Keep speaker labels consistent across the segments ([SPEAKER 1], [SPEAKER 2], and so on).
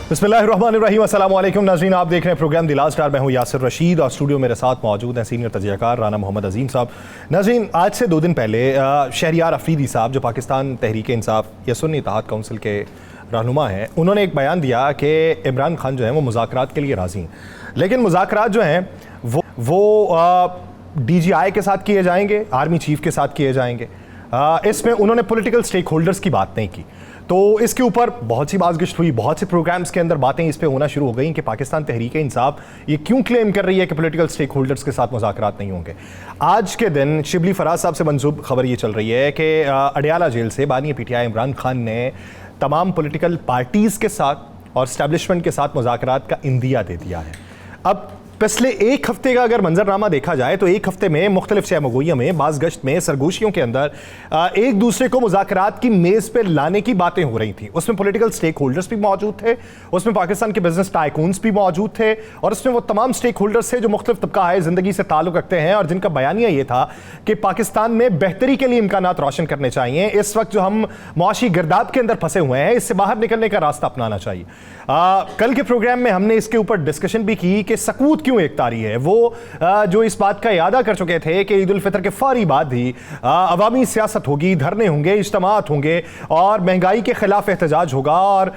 [SPEAKER 1] बिस्मिल्लाहिर्रहमानिर्रहीम, अस्सलाम वालेकुम नाज़रीन, आप देख रहे हैं प्रोग्राम द लास्ट स्टार। मैं हूं यासिर रशीद और स्टूडियो मेरे साथ मौजूद हैं सीनियर तजज़ियाकार राना मोहम्मद अजीम साहब। नाज़रीन, आज से 2 दिन पहले शहरियार अफरीदी साहब जो पाकिस्तान तहरीक इंसाफ या सुन्नी इत्तेहाद काउंसिल के रहनुमा हैं, उन्होंने एक बयान दिया कि इमरान खान जो है वो मुज़ाकरात के लिए राज़ी हैं, लेकिन मुज़ाकरात जो हैं वो DGI के साथ किए जाएंगे, आर्मी चीफ के साथ किए जाएंगे। इसमें उन्होंने पॉलिटिकल स्टेक होल्डर्स की बात नहीं की। तो इसके ऊपर बहुत सी बातचीत हुई, बहुत से प्रोग्राम्स के अंदर बातें इस पे होना शुरू हो गई कि पाकिस्तान तहरीक इंसाफ ये क्यों क्लेम कर रही है कि पॉलिटिकल स्टेक होल्डर्स के साथ मुज़ाकरात नहीं होंगे। आज के दिन शिबली फराज साहब से मंसूब खबर ये चल रही है कि अडयाला जेल से बानी PTI इमरान खान ने तमाम पॉलिटिकल पार्टीज़ के साथ और इस्टेब्लिशमेंट के साथ मुज़ाकरात का इंदिया दे दिया है। अब पिछले 1 हफ्ते का अगर मंजरनामा देखा जाए तो 1 हफ्ते में मुख्तलिफ शहमगोइयों में, बाज़ गश्त में, सरगोशियों के अंदर एक दूसरे को मुज़ाकरात की मेज़ पर लाने की बातें हो रही थी। उसमें पॉलिटिकल स्टेक होल्डर्स भी मौजूद थे, उसमें पाकिस्तान के बिजनेस टाइकून्स भी मौजूद थे, और उसमें वो तमाम स्टेक होल्डर्स थे जो मुख्तलिफ तबका है ज़िंदगी से ताल्लुक़ रखते हैं और जिनका बयानिया ये था कि पाकिस्तान में बेहतरी के लिए इम्कानात रोशन करने चाहिए। इस वक्त जो हम मुआशी गिरदाब के अंदर फंसे हुए हैं, इससे बाहर निकलने का रास्ता अपनाना चाहिए। कल के प्रोग्राम में हमने इसके ऊपर डिस्कशन भी की कि सकूत क्यों एक तारी है। वो जो इस बात का इरादा कर चुके थे कि ईद उल फितर के फौरी बाद ही अवामी सियासत होगी, धरने होंगे, इज्तिमात होंगे और महंगाई के खिलाफ एहतजाज होगा और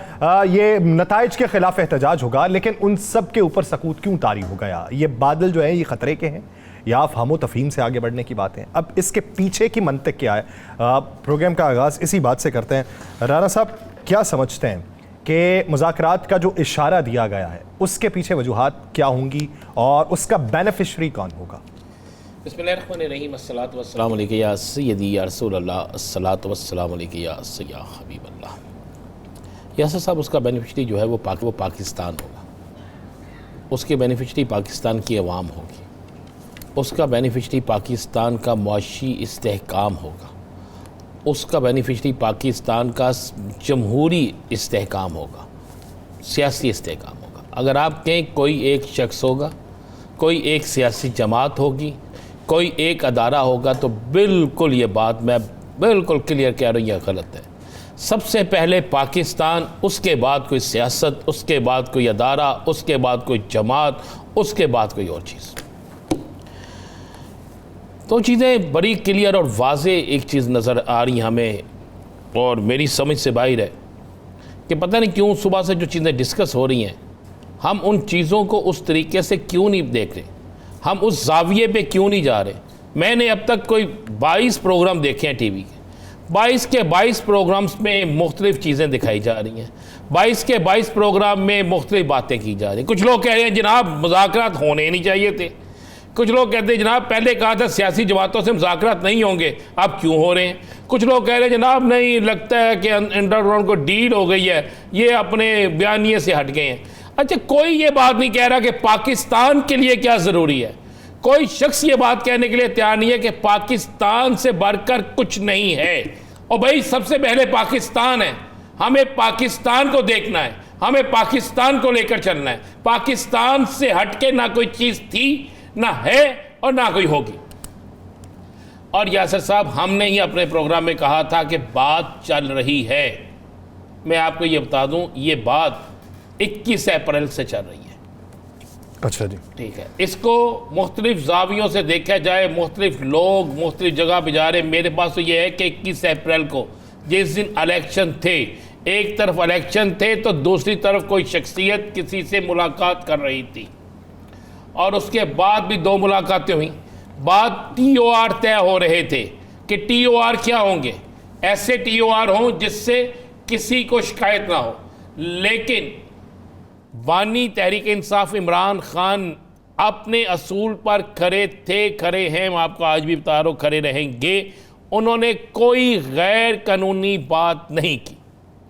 [SPEAKER 1] ये नताइज के खिलाफ एहतजाज होगा, लेकिन उन सब के ऊपर सकूत क्यों तारी हो गया। ये बादल जो है ये खतरे के हैं या फहमो तफहीम से आगे बढ़ने की बात है। अब इसके पीछे की मंतक क्या है, प्रोग्राम का आगाज़ इसी बात से करते हैं। राना साहब, क्या समझते हैं कि मुज़ाकरात का जो इशारा दिया गया है उसके पीछे वजूहात क्या होंगी और उसका बेनिफिशरी कौन होगा?
[SPEAKER 2] बिस्मिल्लाहिर्रहमानिर्रहीम, अस्सलातु वस्सलामु अलैका या सय्यदी या रसूल अल्लाह, अस्सलातु वस्सलामु अलैका या हबीब अल्लाह। यासर साहब, उसका बेनिफिशरी जो है वो पाकिस्तान होगा, उसके बेनिफिशरी पाकिस्तान की अवाम होगी, उसका बेनिफिशरी पाकिस्तान का मुआशी इस्तेहकाम होगा, उसका बेनिफिशरी पाकिस्तान का जमहूरी इस्तेहकाम होगा, सियासी इस्तेहकाम होगा। अगर आप कहें कोई एक शख्स होगा, कोई एक सियासी जमात होगी, कोई एक अदारा होगा, तो बिल्कुल ये बात मैं बिल्कुल क्लियर कह रही हूँ, यह गलत है। सबसे पहले पाकिस्तान, उसके बाद कोई सियासत, उसके बाद कोई अदारा, उसके बाद कोई जमात, उसके बाद कोई और चीज़। तो चीज़ें बड़ी क्लियर और वाज़े एक चीज़ नज़र आ रही हमें, और मेरी समझ से बाहर है कि पता नहीं क्यों सुबह से जो चीज़ें डिस्कस हो रही हैं, हम उन चीज़ों को उस तरीके से क्यों नहीं देख रहे, हम उस जाविये पे क्यों नहीं जा रहे। मैंने अब तक कोई 22 प्रोग्राम देखे हैं टीवी के, 22 के 22 प्रोग्राम्स में मुख्तलिफ़ चीज़ें दिखाई जा रही हैं, 22 के 22 प्रोग्राम में मुख्तलिफ़ बातें की जा रही हैं। कुछ लोग कह रहे हैं जनाब मुज़ाकरात होने ही नहीं चाहिए थे, कुछ लोग कहते हैं जनाब पहले कहा था सियासी जमातों से मुज़ाकरात नहीं होंगे, अब क्यों हो रहे हैं। कुछ लोग कह रहे हैं जनाब नहीं, लगता है कि अंडरग्राउंड को डील हो गई है, ये अपने बयानिए से हट गए हैं। अच्छा, कोई ये बात नहीं कह रहा कि पाकिस्तान के लिए क्या ज़रूरी है, कोई शख्स ये बात कहने के लिए तैयार नहीं है कि पाकिस्तान से बढ़कर कुछ नहीं है। और भाई सबसे पहले पाकिस्तान है, हमें पाकिस्तान को देखना है, हमें पाकिस्तान को लेकर चलना है। पाकिस्तान से हटके ना कोई चीज़ थी, ना है और ना कोई होगी। और यासर साहब, हमने ही अपने प्रोग्राम में कहा था कि बात चल रही है। मैं आपको ये बता दूं, ये बात 21 अप्रैल से चल रही है।
[SPEAKER 1] अच्छा जी, ठीक है।
[SPEAKER 2] इसको मुख्तलिफ जावियों से देखा जाए, मुख्तलिफ लोग मुख्तलिफ जगह पे जा रहे। मेरे पास तो ये है कि 21 अप्रैल को जिस दिन इलेक्शन थे, एक तरफ इलेक्शन थे तो दूसरी तरफ कोई शख्सियत किसी से मुलाकात कर रही थी, और उसके बाद भी 2 मुलाकातें हुई। बाद TOR तय हो रहे थे कि TOR क्या होंगे, ऐसे TOR हों जिससे किसी को शिकायत ना हो। लेकिन बानी तहरीक इंसाफ इमरान खान अपने असूल पर खरे थे, खरे हैं, मैं आपको आज भी बता रहा हूँ, खरे रहेंगे। उन्होंने कोई गैर कानूनी बात नहीं की।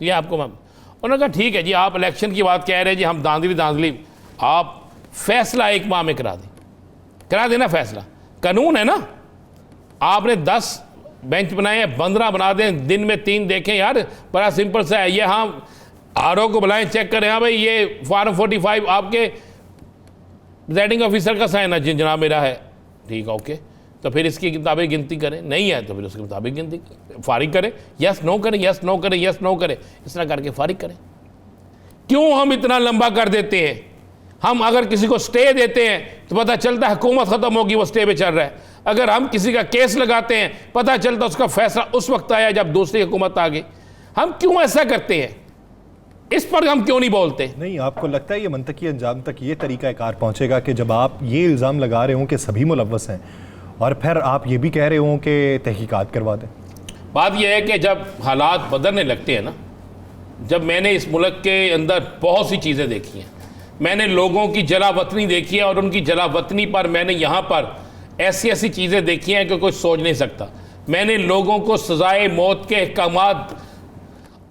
[SPEAKER 2] ये आपको उन्होंने कहा ठीक है जी, आप इलेक्शन की बात कह रहे हैं जी, हम धांधली, आप फैसला 1 माह में करा देना। फैसला कानून है ना, आपने 10 बेंच बनाए हैं, 15 बना दें, दिन में 3 देखें यार, बड़ा सिंपल सा है ये। हाँ, RO को बुलाएं, चेक करें, हाँ भाई ये फॉर्म 45 आपके प्रिजाइडिंग ऑफिसर का साइन है जनाब मेरा है, ठीक है, ओके, तो फिर इसकी मुताबिक गिनती करें, नहीं है तो फिर उसके मुताबिक गिनती फारिग करें, यस नो करें, यस नो करें, यस नो करें, इस तरह करके फारिग करें। क्यों हम इतना लंबा कर देते हैं? हम अगर किसी को स्टे देते हैं तो पता चलता है हुकूमत ख़त्म होगी, वो स्टे पे चल रहा है। अगर हम किसी का केस लगाते हैं पता चलता उसका फैसला उस वक्त आया जब दूसरी हुकूमत आ गई। हम क्यों ऐसा करते हैं? इस पर हम क्यों नहीं बोलते?
[SPEAKER 1] नहीं, आपको लगता है ये मंतकी अंजाम तक ये तरीका कार पहुंचेगा कि जब आप ये इल्ज़ाम लगा रहे हो कि सभी मुलव्वस हैं और फिर आप ये भी कह रहे हो कि तहकीकात करवा दें?
[SPEAKER 2] बात यह है कि जब हालात बदलने लगते हैं ना, जब मैंने इस मुल्क के अंदर बहुत सी चीज़ें देखी हैं, मैंने लोगों की जलावतनी देखी है और उनकी जलावतनी पर मैंने यहाँ पर ऐसी ऐसी चीज़ें देखी हैं कि कोई सोच नहीं सकता। मैंने लोगों को सजाए मौत के अहकामात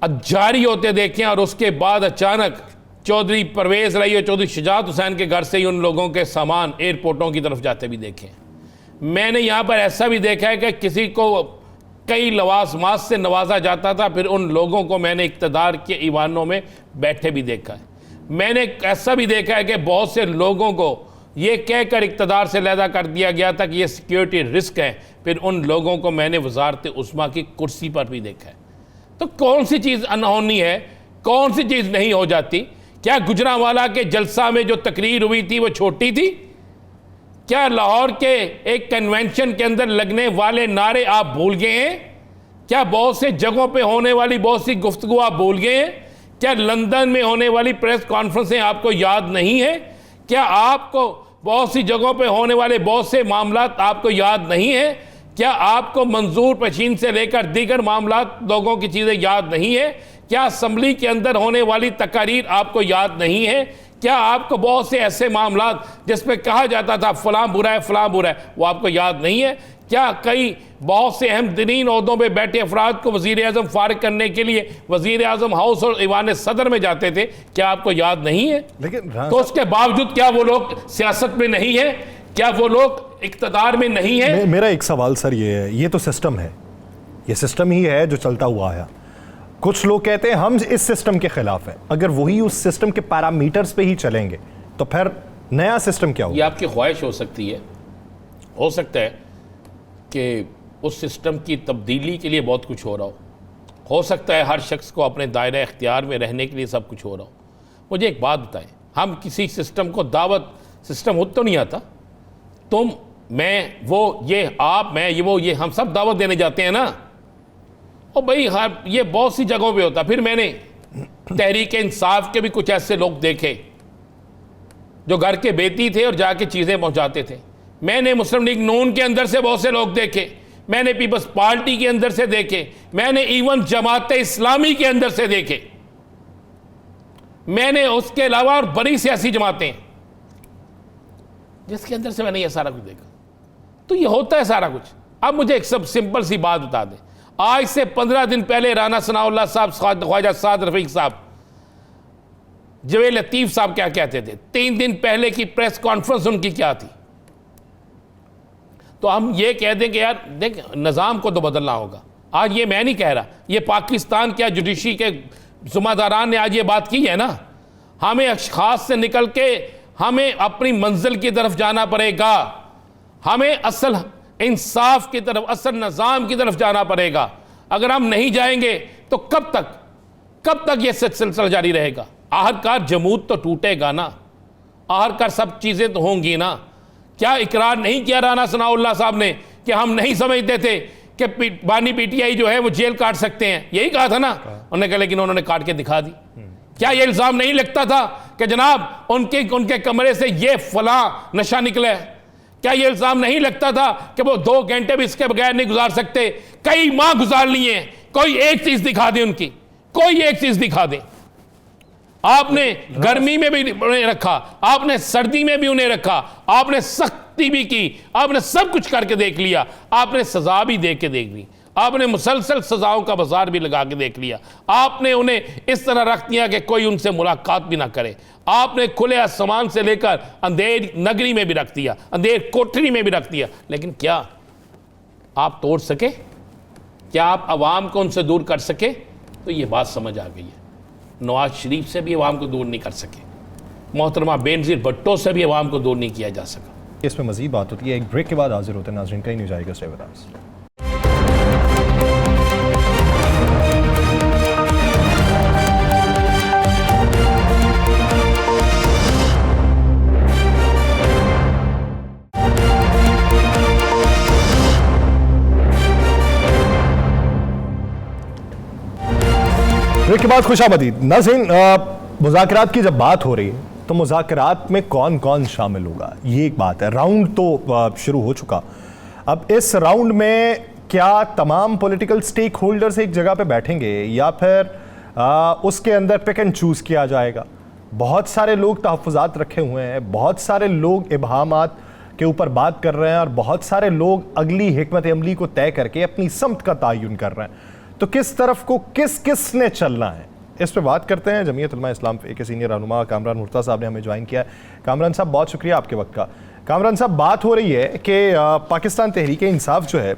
[SPEAKER 2] जारी होते देखे और उसके बाद अचानक चौधरी परवेज़ रही और चौधरी शुजात हुसैन के घर से ही उन लोगों के सामान एयरपोर्टों की तरफ जाते भी देखे। मैंने यहाँ पर ऐसा भी देखा है कि किसी को कई लवाजमात से नवाजा जाता था, फिर उन लोगों को मैंने इक़्तिदार के ईवानों में बैठे भी देखा है। मैंने ऐसा भी देखा है कि बहुत से लोगों को ये कहकर इक़्तिदार से लैदा कर दिया गया था कि ये सिक्योरिटी रिस्क है, फिर उन लोगों को मैंने वज़ारत उस्मा की कुर्सी पर भी देखा है। तो कौन सी चीज़ अनहोनी है, कौन सी चीज़ नहीं हो जाती? क्या गुजरांवाला के जलसा में जो तकरीर हुई थी वो छोटी थी? क्या लाहौर के एक कन्वेंशन के अंदर लगने वाले नारे आप भूल गए हैं? क्या बहुत से जगहों पे होने वाली बहुत सी गुफ्तगू आप भूल गए हैं? क्या लंदन में होने वाली प्रेस कॉन्फ्रेंसें आपको याद नहीं है? क्या आपको बहुत सी जगहों पे होने वाले बहुत से मामलात आपको याद नहीं है? क्या आपको मंजूर पशीन से लेकर दीगर मामलात लोगों की चीज़ें याद नहीं है? क्या असम्बली के अंदर होने वाली तकारीर आपको याद नहीं है? क्या आपको बहुत से ऐसे मामलात जिसमें कहा जाता था फ़लाँ बुरा है फ़लाँ बुरा है, वो आपको याद नहीं है? क्या कई बहुत से अहम तरीन ओहदों पर बैठे अफराद को वज़ीर आज़म फारिग करने के लिए वज़ीर आज़म हाउस और ईवान सदर में जाते थे? क्या आपको याद नहीं है?
[SPEAKER 1] लेकिन
[SPEAKER 2] तो उसके बावजूद क्या वो लोग सियासत में नहीं है? क्या वो लोग इक़्तिदार में नहीं है?
[SPEAKER 1] मेरा एक सवाल सर ये है, ये तो सिस्टम है, ये सिस्टम ही है जो चलता हुआ आया। कुछ लोग कहते हैं हम इस सिस्टम के खिलाफ हैं। अगर वही उस सिस्टम के पैरामीटर्स पे ही चलेंगे तो फिर नया सिस्टम क्या होगा?
[SPEAKER 2] ये आपकी ख्वाहिश हो सकती है, हो सकता है कि उस सिस्टम की तब्दीली के लिए बहुत कुछ हो सकता है हर शख्स को अपने दायरे इख्तियार में रहने के लिए सब कुछ हो रहा हो। मुझे एक बात बताएं, हम किसी सिस्टम को दावत, सिस्टम हो तो नहीं आता, तुम मैं वो ये आप मैं ये वो ये हम सब दावत देने जाते हैं ना। और भाई हर ये बहुत सी जगहों पे होता। फिर मैंने तहरीक इंसाफ के भी कुछ ऐसे लोग देखे जो घर के बेटी थे और जाके चीज़ें पहुंचाते थे। मैंने मुस्लिम लीग नून के अंदर से बहुत से लोग देखे, मैंने पीपल्स पार्टी के अंदर से देखे, मैंने इवन जमात इस्लामी के अंदर से देखे, मैंने उसके अलावा और बड़ी सियासी जमातें जिसके अंदर से मैंने ये सारा कुछ देखा। तो ये होता है सारा कुछ। अब मुझे एक सब सिंपल सी बात बता दें, आज से 15 दिन पहले राना सनाउल्लाह साहब, ख्वाजा साद रफीक साहब, जवेद लतीफ़ साहब क्या कहते थे? 3 दिन पहले की प्रेस कॉन्फ्रेंस उनकी क्या थी? तो हम ये कह दें कि यार देख, निज़ाम को तो बदलना होगा। आज ये मैं नहीं कह रहा, ये पाकिस्तान क्या जुडिशरी के ज़िम्मेदारान ने आज ये बात की है ना। हमें अशखास से निकल के हमें अपनी मंजिल की तरफ जाना पड़ेगा, हमें असल इंसाफ की तरफ, असल निज़ाम की तरफ जाना पड़ेगा। अगर हम नहीं जाएंगे तो कब तक ये सिलसिला जारी रहेगा? आखिरकार जमूद तो टूटेगा ना, आखिरकार सब चीज़ें तो होंगी ना। क्या इकरार नहीं किया राना सनाउल्लाह साहब ने कि हम नहीं समझते थे कि बानी पीटीआई जो है वो जेल काट सकते हैं? यही कहा था ना उन्होंने कहा, लेकिन उन्होंने काट के दिखा दी। क्या ये इल्ज़ाम नहीं लगता था कि जनाब उनके कमरे से ये फलां नशा निकला है? क्या ये इल्ज़ाम नहीं लगता था कि वो 2 घंटे भी इसके बगैर नहीं गुजार सकते? कई माह गुजार लिए हैं, कोई एक चीज़ दिखा दे उनकी, कोई एक चीज़ दिखा दे। आपने गर्मी में भी उन्हें रखा, आपने सर्दी में भी उन्हें रखा, आपने सख्ती भी की, आपने सब कुछ करके देख लिया, आपने सजा भी दे के देख ली, आपने मुसलसल सजाओं का बाजार भी लगा के देख लिया। आपने उन्हें इस तरह रख दिया कि कोई उनसे मुलाकात भी ना करे। आपने खुले आसमान से लेकर अंधेर नगरी में भी रख दिया, अंधेर कोठरी में भी रख दिया, लेकिन क्या आप तोड़ सके? क्या आप अवाम को उनसे दूर कर सके? तो ये बात समझ आ गई है। नवाज शरीफ से भी अवाम को दूर नहीं कर सके, मोहतरमा बेनज़ीर भुट्टो से भी अवाम को दूर नहीं किया जा सका।
[SPEAKER 1] इसमें मजीद बात होती है, एक ब्रेक के बाद हाजिर होते हैं नाज़रीन, कहीं नहीं जाएगा, स्टे विद अस। ब्रेक के बाद खुशामदीद नाज़रीन। मुज़ाकरात की जब बात हो रही है तो मुज़ाकरात में कौन कौन शामिल होगा, ये एक बात है। राउंड तो शुरू हो चुका। अब इस राउंड में क्या तमाम पॉलिटिकल स्टेक होल्डर्स एक जगह पे बैठेंगे या फिर उसके अंदर पिक एंड चूज़ किया जाएगा? बहुत सारे लोग तहफ़्फ़ुज़ात रखे हुए हैं, बहुत सारे लोग इबहामात के ऊपर बात कर रहे हैं और बहुत सारे लोग अगली हिकमत अमली को तय करके अपनी समत का तयन कर रहे हैं। तो किस तरफ को किसने चलना है, इस पे बात करते हैं। जमीयत उलमा इस्लाम के सीनियर रहनुमा कामरान मुर्तज़ा साहब ने हमें ज्वाइन किया है। कामरान साहब, बहुत शुक्रिया आपके वक्त का। कामरान साहब, बात हो रही है कि पाकिस्तान तहरीक इंसाफ जो है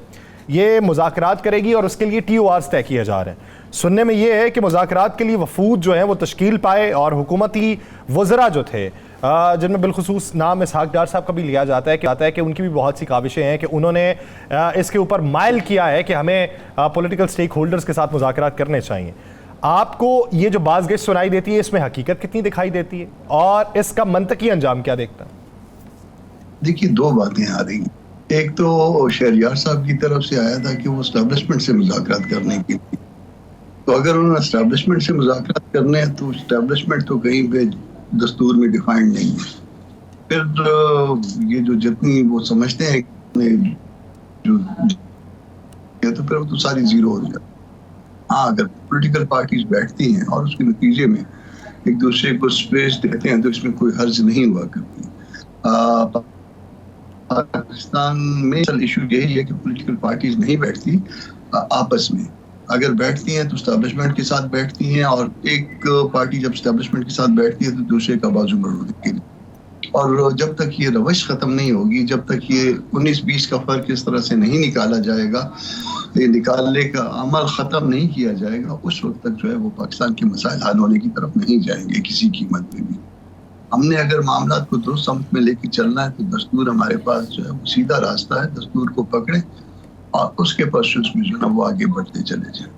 [SPEAKER 1] ये मुज़ाकरात करेगी और उसके लिए TORs तय किए जा रहे हैं। सुनने में ये है कि मुज़ाकरात के लिए वफूद जो है वो तश्कील पाए और हुकूमती वज़रा जो थे, जिनमें बिलखुसूस नाम इसहाक डार साहब का भी लिया जाता है कि उनकी भी बहुत सी काविशें हैं कि उन्होंने इसके ऊपर माइल किया है कि हमें पॉलिटिकल स्टेक होल्डर्स के साथ मुज़ाकरात करने चाहिए। आपको ये जो बाज़गश्त सुनाई देती है, इसमें हकीकत कितनी दिखाई देती है और इसका मंतकी अंजाम क्या देखता है?
[SPEAKER 3] देखिए, दो बातें आ रही हैं। एक तो शहरियार साहब की तरफ से आया था कि वो एस्टैब्लिशमेंट से मुज़ाकरात करने के लिए, तो अगर उन्होंने एस्टैब्लिशमेंट से मुज़ाकरात करने हैं तो एस्टैब्लिशमेंट तो कहीं पे दस्तूर में डिफाइंड नहीं है। फिर ये जो जितनी वो समझते हैं जो तो फिर वो तो सारी जीरो हो जाती है। हाँ, अगर पॉलिटिकल पार्टीज बैठती हैं और उसके नतीजे में एक दूसरे को स्पेस देते हैं तो इसमें कोई हर्ज नहीं हुआ करती। पाकिस्तान में इशू यही है कि पॉलिटिकल पार्टीज नहीं बैठती आपस में। अगर बैठती हैं तो एस्टैब्लिशमेंट के साथ बैठती हैं और एक पार्टी जब एस्टैब्लिशमेंट के साथ बैठती है तो दूसरे का बाजू मरोड़ती है। और जब तक ये रवश ख़त्म नहीं होगी, जब तक ये 19-20 का फ़र्क इस तरह से नहीं निकाला जाएगा, ये निकालने का अमल ख़त्म नहीं किया जाएगा, उस वक्त तक जो है वो पाकिस्तान के मसाइल हल होने की तरफ नहीं जाएंगे किसी कीमत पे भी। हमने अगर मामला को दुरुस्त समत में लेके चलना है तो दस्तूर हमारे पास जो है वो सीधा रास्ता है। दस्तूर को पकड़े और उसके परसूस में जो है वो आगे बढ़ते चले जाए।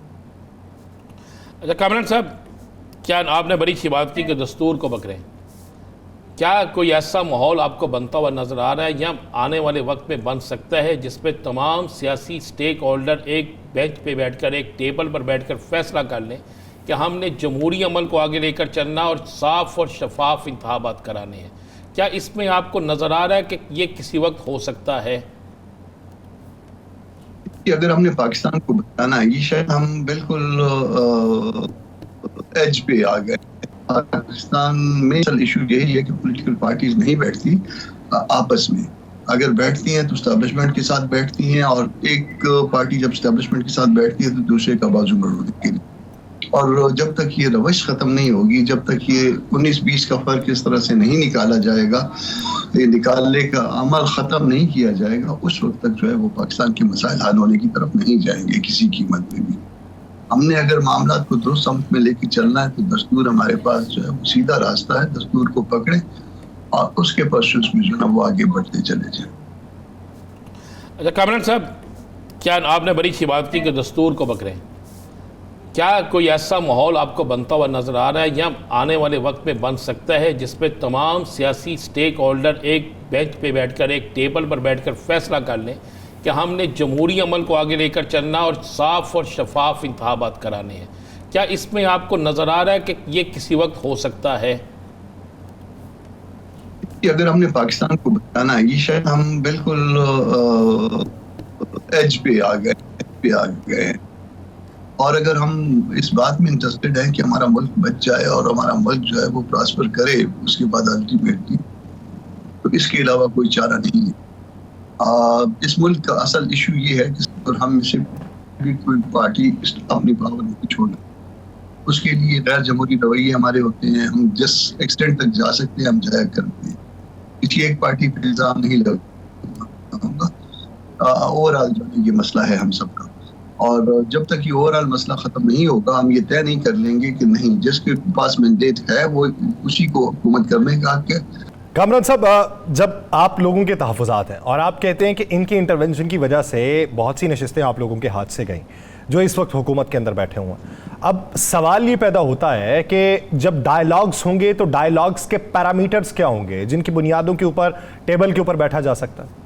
[SPEAKER 2] अच्छा कामरान साहब, क्या आपने बड़ी सी बात की कि दस्तूर को पकड़ें, क्या कोई ऐसा माहौल आपको बनता हुआ नज़र आ रहा है या आने वाले वक्त में बन सकता है जिसपे तमाम सियासी स्टेक होल्डर एक बेंच पे बैठकर, एक टेबल पर बैठकर फैसला कर लें कि हमने जमहूरी अमल को आगे लेकर चलना और साफ़ और शफाफ इंतखाबात कराने हैं? क्या इसमें आपको नज़र आ रहा है कि ये किसी वक्त हो सकता है?
[SPEAKER 3] कि अगर हमने पाकिस्तान को बताना है, ये शायद हम बिल्कुल एज पे आ गए। पाकिस्तान में इशू यही है कि पॉलिटिकल पार्टीज नहीं बैठती आपस में। अगर बैठती हैं तो एस्टैब्लिशमेंट के साथ बैठती हैं और एक पार्टी जब एस्टैब्लिशमेंट के साथ बैठती है तो दूसरे का बाजू मरोड़ती है। और जब तक ये रवश ख़त्म नहीं होगी, जब तक ये 19-20 का फ़र्क इस तरह से नहीं निकाला जाएगा, ये निकालने का अमल ख़त्म नहीं किया जाएगा, उस वक्त तक जो है वो पाकिस्तान के मसाइल हल होने की तरफ नहीं जाएंगे किसी कीमत पे भी। हमने अगर मामला को दुरुस्त समत में लेके चलना है तो दस्तूर हमारे पास जो है वो सीधा रास्ता है। दस्तूर को पकड़े और उसके परसूस में जो है वो आगे बढ़ते चले जाए।
[SPEAKER 2] अच्छा कामरान साहब, क्या आपने बड़ी सी बात की कि दस्तूर को पकड़ें, क्या कोई ऐसा माहौल आपको बनता हुआ नज़र आ रहा है या आने वाले वक्त में बन सकता है जिसपे तमाम सियासी स्टेक होल्डर एक बेंच पे बैठकर, एक टेबल पर बैठकर फैसला कर लें कि हमने जमहूरी अमल को आगे लेकर चलना और साफ़ और शफाफ इंतखाबात कराने हैं? क्या इसमें आपको नज़र आ रहा है कि ये किसी वक्त हो सकता है?
[SPEAKER 3] कि अगर हमने पाकिस्तान को बताना है, ये शायद हम बिल्कुल एज पे आ गए। और अगर हम इस बात में इंटरेस्टेड हैं कि हमारा मुल्क बच जाए और हमारा मुल्क जो है वो प्रॉस्पर करे, उसके बाद अल्टीमेटली, तो इसके अलावा कोई चारा नहीं है। इस मुल्क का असल इशू ये है कि हम में से भी कोई पार्टी अपनी पावर नहीं छोड़े, उसके लिए गैर जमहूरी रवैये हमारे होते हैं। हम जिस एक्सटेंट तक जा सकते हैं हम जाया करते हैं। किसी एक पार्टी पर इल्ज़ाम नहीं लगाऊंगा, ओवरऑल जो है ये मसला है हम सबका। और जब तक ये ओवरऑल मसला ख़त्म नहीं होगा, हम ये तय नहीं कर लेंगे कि नहीं, जिसके पास मैंडेट है वो उसी को हुकूमत करने का हक है।
[SPEAKER 1] कामरान साहब, जब आप लोगों के तहफ़्फ़ुज़ात हैं और आप कहते हैं कि इनकी इंटरवेंशन की वजह से बहुत सी नशिस्तें आप लोगों के हाथ से गईं जो इस वक्त हुकूमत के अंदर बैठे हुए हैं, अब सवाल ये पैदा होता है कि जब डायलॉग्स होंगे तो डायलॉग्स के पैरामीटर्स क्या होंगे जिनकी बुनियादों के ऊपर टेबल के ऊपर बैठा जा सकता है?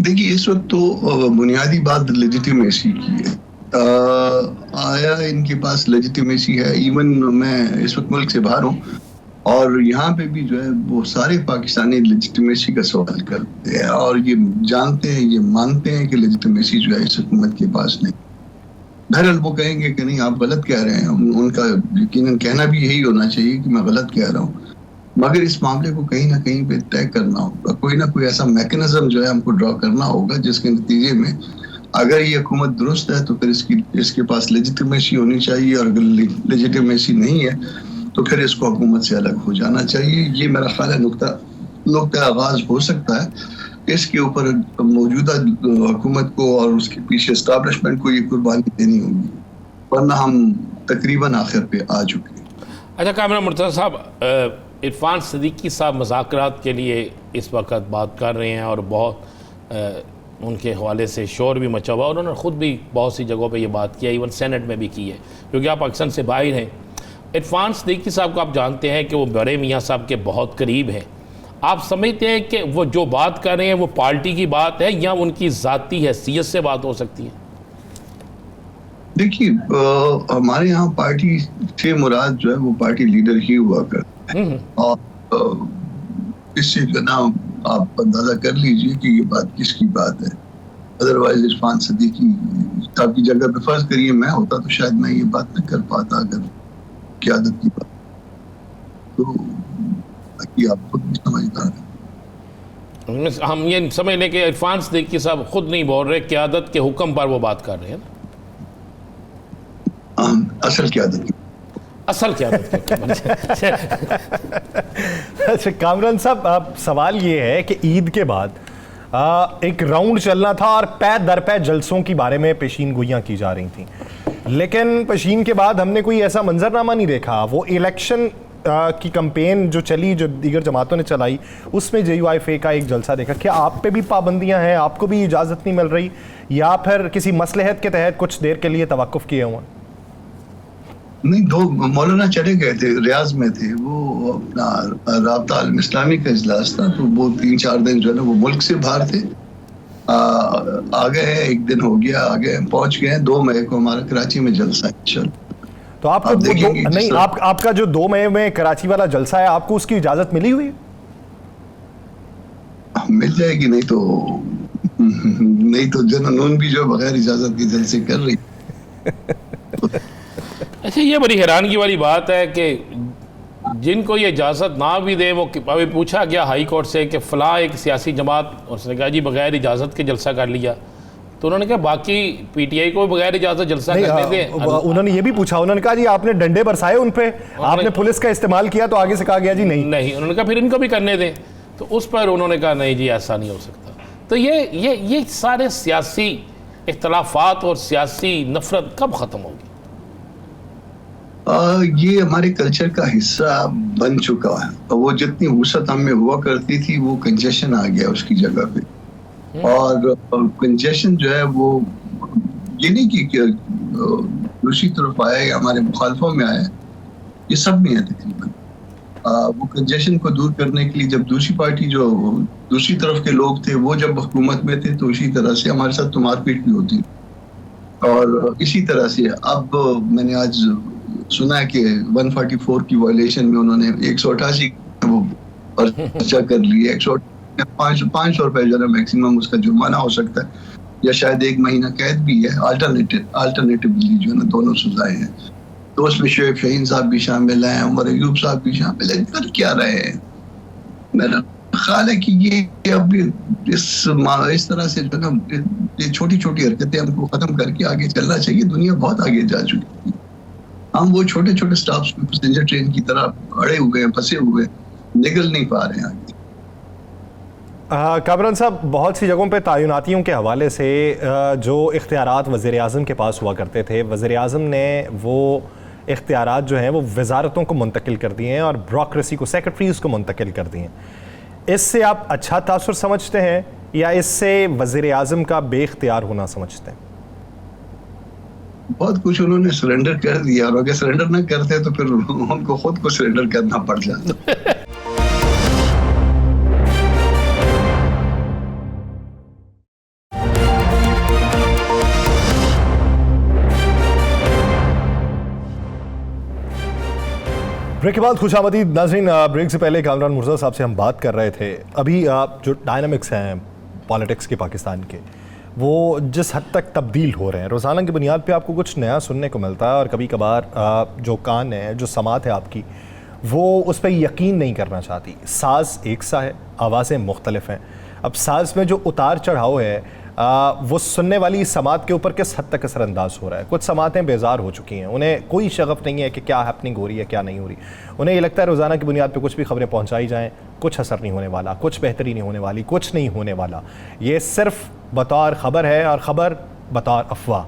[SPEAKER 1] देखिए,
[SPEAKER 3] इस वक्त तो बुनियादी बात लेजिटिमेसी की है। आया, इनके पास लेजिटिमेसी है। इवन मैं इस वक्त मुल्क से बाहर हूँ और यहाँ पे भी जो है वो सारे पाकिस्तानी लेजिटिमेसी का सवाल करते हैं और ये जानते हैं, ये मानते हैं कि लेजिटिमेसी जो है इस हुकूमत के पास नहीं। बहरहाल वो कहेंगे कि नहीं आप गलत कह रहे हैं, उनका यकीनन कहना भी यही होना चाहिए कि मैं गलत कह रहा हूँ, मगर इस मामले को कहीं ना कहीं पे तय करना होगा। कोई ना कोई ऐसा मैकेनिज्म जो है हमको ड्रॉ करना होगा जिसके नतीजे में अगर ये हुकूमत दुरुस्त है तो फिर इसके पास लेजिटिमेसी होनी चाहिए, और अगर लेजिटिमेसी नहीं है तो फिर इसको हुकूमत से अलग हो जाना चाहिए। ये मेरा ख्याल है नुक्ता आगाज हो सकता है। इसके ऊपर मौजूदा हुकूमत को और उसके पीछे एस्टैब्लिशमेंट को ये कुर्बानी देनी होगी, वरना हम तकरीबन आखिर पे आ चुके हैं।
[SPEAKER 2] अच्छा कामरान मुर्तज़ा साहब, इरफान सिद्दीकी साहब मुज़ाकरात के लिए इस वक्त बात कर रहे हैं और बहुत उनके हवाले से शोर भी मचा हुआ। उन्होंने ख़ुद भी बहुत सी जगहों पे ये बात किया, इवन सेनेट में भी की है, क्योंकि आप पाकिस्तान से बाहर हैं। इरफान सिद्दीकी साहब को आप जानते हैं कि वो बड़े मियाँ साहब के बहुत करीब हैं। आप समझते हैं कि वो जो बात कर रहे हैं वो पार्टी की बात है या उनकी ज़ाती हैसियत से बात हो सकती है?
[SPEAKER 3] देखिए, हमारे यहाँ पार्टी से मुराद जो है वो पार्टी लीडर ही हुआ करते हैं, और इससे जो ना आप अंदाजा कर लीजिए कि ये बात किसकी बात है। अदरवाइज इरफान सिद्दीकी साहब की जगह पे फर्ज करिए मैं होता तो शायद मैं ये बात न कर पाता, अगर क़यादत की बात तो ताकि आप खुद भी समझदार हैं।
[SPEAKER 2] हम ये समझ लें कि इरफान सिद्दीकी साहब खुद नहीं बोल रहे, क़यादत के हुक्म पर वो बात कर रहे हैं।
[SPEAKER 3] असल क़यादत की
[SPEAKER 2] असल क़यादत के हुक्म
[SPEAKER 1] अच्छा कामरान साहब, अब सवाल ये है कि ईद के बाद एक राउंड चलना था और पै दर पै जलसों की बारे में पेशीन गोइयाँ की जा रही थी, लेकिन पेशीन के बाद हमने कोई ऐसा मंजरनामा नहीं देखा। वो इलेक्शन की कैंपेन जो चली, जो दीगर जमातों ने चलाई, उसमें JUIF का एक जलसा देखा। क्या आप पे भी पाबंदियां हैं, आपको भी इजाज़त नहीं मिल रही, या फिर किसी मसलहत के तहत कुछ देर के लिए तवक्कुफ किए हुए?
[SPEAKER 3] नहीं, दो मौलाना चले गए थे, रियाज में थे, वो अपना राब्ता आलम इस्लामी का इजलास था, तो वो 3-4 दिन जो है ना वो मुल्क से बाहर थे। आ गए, एक दिन हो गया, आ गए, पहुंच गए। 2 मई को हमारा कराची में जलसा है। चल
[SPEAKER 1] तो आपको नहीं, आपका जो 2 मई में कराची वाला जलसा है, आपको उसकी इजाजत मिली हुई है?
[SPEAKER 3] मिल जाएगी, नहीं तो जनून भी जो बगैर इजाजत के जलसे कर रही।
[SPEAKER 2] अच्छा, ये बड़ी हैरानगी वाली बात है कि जिनको ये इजाज़त ना भी दे, वो अभी पूछा गया हाई कोर्ट से कि फ़लाँ एक सियासी जमात, उसने कहा जी बगैर इजाज़त के जलसा कर लिया, तो उन्होंने कहा बाकी PTI को बगैर इजाज़त जलसा करने दें।
[SPEAKER 1] उन्होंने ये भी पूछा, उन्होंने कहा जी आपने डंडे बरसाए उन पे, आपने पुलिस का इस्तेमाल किया, तो आगे से कहा गया जी नहीं,
[SPEAKER 2] उन्होंने कहा फिर इनको भी करने दें, तो उस पर उन्होंने कहा नहीं जी ऐसा नहीं हो सकता। तो ये सारे सियासी इख्तलाफात और सियासी नफरत कब ख़त्म होगी?
[SPEAKER 3] ये हमारे कल्चर का हिस्सा बन चुका है, और वो जितनी वुसअत हम में हुआ करती थी वो कंजेशन आ गया उसकी जगह पे। और कंजेशन जो है वो ये नहीं कि दूसरी तरफ आया या हमारे मुखालफों में आया, ये सब में है तकरीबन। वो कंजेशन को दूर करने के लिए जब दूसरी पार्टी जो दूसरी तरफ के लोग थे वो जब हुकूमत में थे, तो इसी तरह से हमारे साथ तो मारपीट भी होती। और इसी तरह से अब मैंने आज सुना है कि 144 की वायलेशन में उन्होंने 188 वो पर्चा कर लिया। 500 रुपए जो है मैक्सिमम उसका जुर्माना हो सकता है, या शायद 1 महीना कैद भी है। अल्टरनेटिवली जो है ना दोनों सजाएं हैं। तो उसमें शोएब शाहीन साहब भी शामिल हैं, उमर अयूब साहब भी शामिल हैं। कर क्या रहे हैं? मेरा ख्याल है कि ये अब इस तरह से जो ना ये छोटी छोटी हरकतें हमको खत्म करके आगे चलना चाहिए। दुनिया बहुत आगे जा चुकी है, हम वो छोटे छोटे स्टॉप्स में पैसेंजर ट्रेन की तरह अड़े हुए हैं, फंसे हुए, निकल नहीं पा रहे हैं आगे।
[SPEAKER 1] कामरान साहब, बहुत सी जगहों पे तैनातियों के हवाले से जो इख्तियारात वज़ीर-ए-आज़म के पास हुआ करते थे, वज़ीर-ए-आज़म ने वो इख्तियारात जो हैं वो वज़ारतों को मुंतकिल कर दिए हैं और ब्यूरोक्रेसी को, सेक्रेटरीज़ को मुंतकिल कर दिए हैं। इससे आप अच्छा तासुर समझते हैं या इससे वज़ीर-ए-आज़म का बेख्तियार होना समझते हैं?
[SPEAKER 3] बहुत कुछ उन्होंने सरेंडर कर दिया, और अगर सरेंडर ना करते तो फिर उनको खुद को सरेंडर करना पड़ जाता।
[SPEAKER 1] ब्रेक के बाद खुशामदीद नाज़रीन। ब्रेक से पहले कामरान मुर्जा साहब से हम बात कर रहे थे। अभी जो डायनामिक्स हैं पॉलिटिक्स के पाकिस्तान के, वो जिस हद तक तब्दील हो रहे हैं, रोज़ाना की बुनियाद पे आपको कुछ नया सुनने को मिलता है, और कभी कभार जो कान है, जो समात है आपकी, वो उस पर यकीन नहीं करना चाहती। साज़ एक सा है, आवाज़ें मुख्तलिफ हैं। अब साज़ में जो उतार चढ़ाव है वो सुनने वाली समात के ऊपर किस हद तक असरअंदाज हो रहा है। कुछ समातें बेजार हो चुकी हैं, उन्हें कोई शगफ नहीं है कि क्या हैपनिंग हो रही है, क्या नहीं हो रही। उन्हें ये लगता है रोज़ाना की बुनियाद पे कुछ भी खबरें पहुंचाई जाएं, कुछ असर नहीं होने वाला, कुछ बेहतरी नहीं होने वाली, कुछ नहीं होने वाला। ये सिर्फ बतौर ख़बर है और ख़बर बतौर अफवाह।